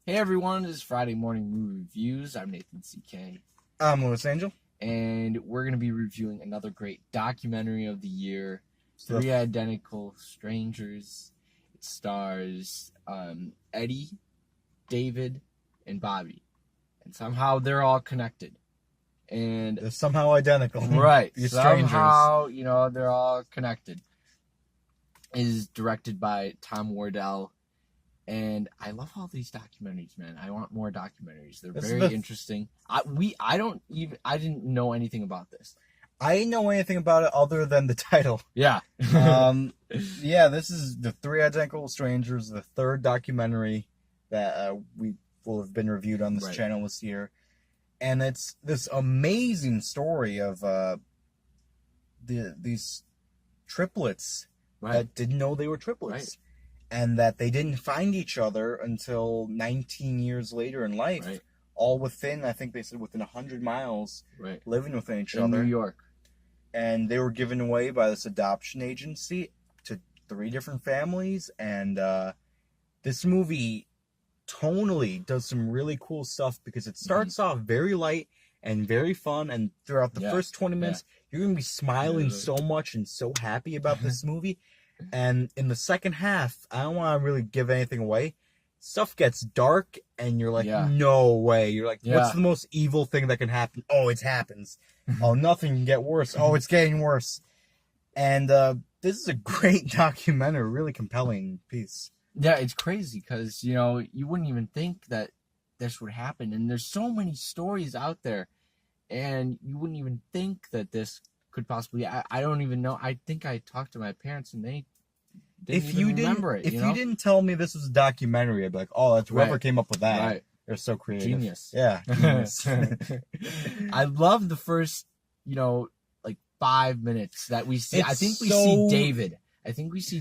Hey everyone, this is Friday Morning Movie Reviews. I'm Nathan CK. I'm Louis Angel. And we're going to be reviewing another great documentary of the year, So Three Identical Strangers. It stars Eddie, David, and Bobby. And somehow they're all connected. And they're somehow identical. right, These strangers. somehow, they're all connected. It is directed by Tom Wardell. And I love all these documentaries, man. I want more documentaries. They're very interesting. I didn't know anything about this. I didn't know anything about it other than the title. Yeah. This is the Three Identical Strangers, the third documentary that we will have been reviewed on this channel this year. And it's this amazing story of these triplets that didn't know they were triplets. Right. And that they didn't find each other until 19 years later in life. All within, I think they said within 100 miles, living within each other. In New York. And they were given away by this adoption agency to 3 different families. And this movie tonally does some really cool stuff because it starts off very light and very fun. And throughout the first 20 minutes, you're going to be smiling so much and so happy about this movie. And in the second half, I don't want to really give anything away. Stuff gets dark, and you're like, no way. You're like, what's the most evil thing that can happen? Oh, it happens. Oh, nothing can get worse. Oh, it's getting worse. And this is a great documentary, really compelling piece. Yeah, it's crazy because, you wouldn't even think that this would happen. And there's so many stories out there, and you wouldn't even think that this could possibly... I don't even know. I think I talked to my parents, and they didn't even remember it. If you didn't tell me this was a documentary, I'd be like, oh, that's whoever came up with that. Right. They're so creative. Genius. Yeah, genius. I love the first, 5 minutes that we see. I think we see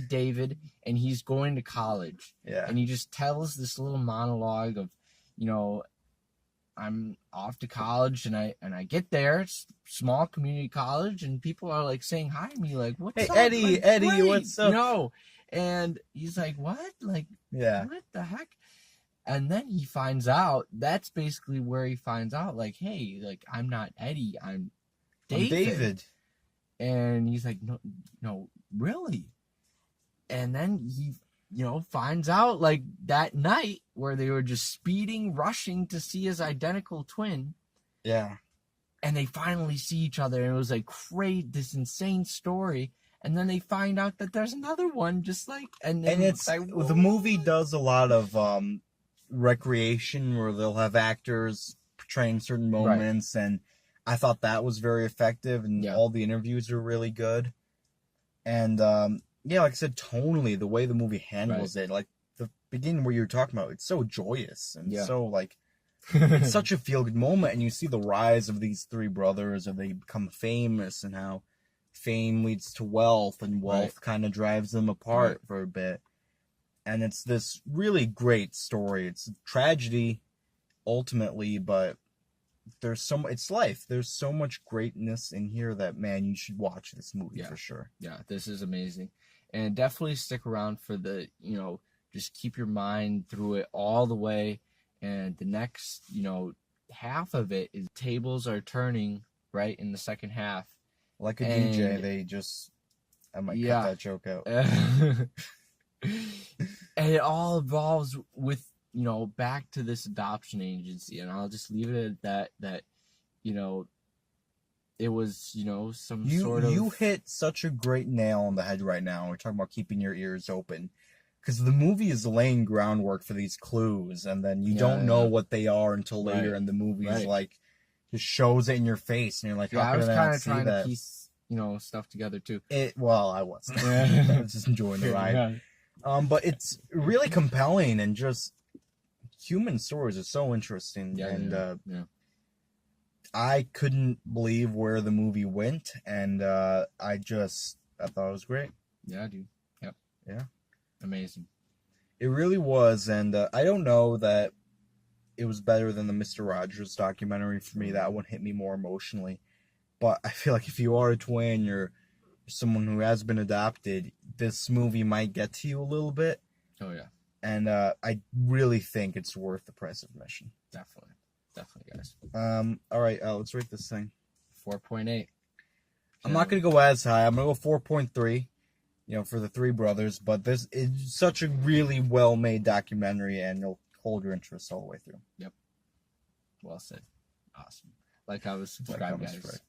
David. And he's going to college. Yeah. And he just tells this little monologue of, I'm off to college, and I get there. It's small community college, and people are like saying hi to me, like, "What's up, Eddie? like, Eddie, great, what's up?" And he's like, "What? Like, yeah, what the heck?" And then he finds out. That's basically where he finds out, like, "Hey, like, I'm not Eddie. I'm David." And he's like, "No, really?" And then he, finds out, like, that night where they were just speeding, rushing to see his identical twin. Yeah. And they finally see each other, and it was like this insane story. And then they find out that there's another one just like... And it's like, the movie does a lot of recreation where they'll have actors portraying certain moments, and I thought that was very effective, and all the interviews are really good. And like I said, tonally, the way the movie handles it, like the beginning where you were talking about, it's so joyous and so like, it's such a feel-good moment, and you see the rise of these 3 brothers, and they become famous, and how fame leads to wealth, and wealth kind of drives them apart for a bit. And it's this really great story. It's a tragedy, ultimately, but it's life. There's so much greatness in here that, man, you should watch this movie for sure. Yeah, this is amazing. And definitely stick around for the, just keep your mind through it all the way. And the next, half of it is tables are turning, right, in the second half. Like a DJ, I might cut that joke out. And it all evolves with, back to this adoption agency. And I'll just leave it at that, it was, some sort of... You hit such a great nail on the head right now. We're talking about keeping your ears open. Because the movie is laying groundwork for these clues, and then you don't know what they are until later, and the movie is like, just shows it in your face, and you're like, I was kind of trying to piece, stuff together too. I wasn't. I was just enjoying the ride. But it's really compelling, and just human stories are so interesting, I couldn't believe where the movie went, and I thought it was great. Yeah, dude. Yep. Yeah. Amazing. It really was, and I don't know that it was better than the Mr. Rogers documentary for me. That one hit me more emotionally. But I feel like if you are a twin, you're someone who has been adopted, this movie might get to you a little bit. Oh, yeah. And I really think it's worth the price of admission. Definitely, guys. All right, let's rate this thing. 4.8. I'm not gonna go as high. I'm gonna go 4.3. For the Three Brothers, but this is such a really well-made documentary, and you'll hold your interest all the way through. Yep. Well said. Awesome. Like, how was subscribed, guys.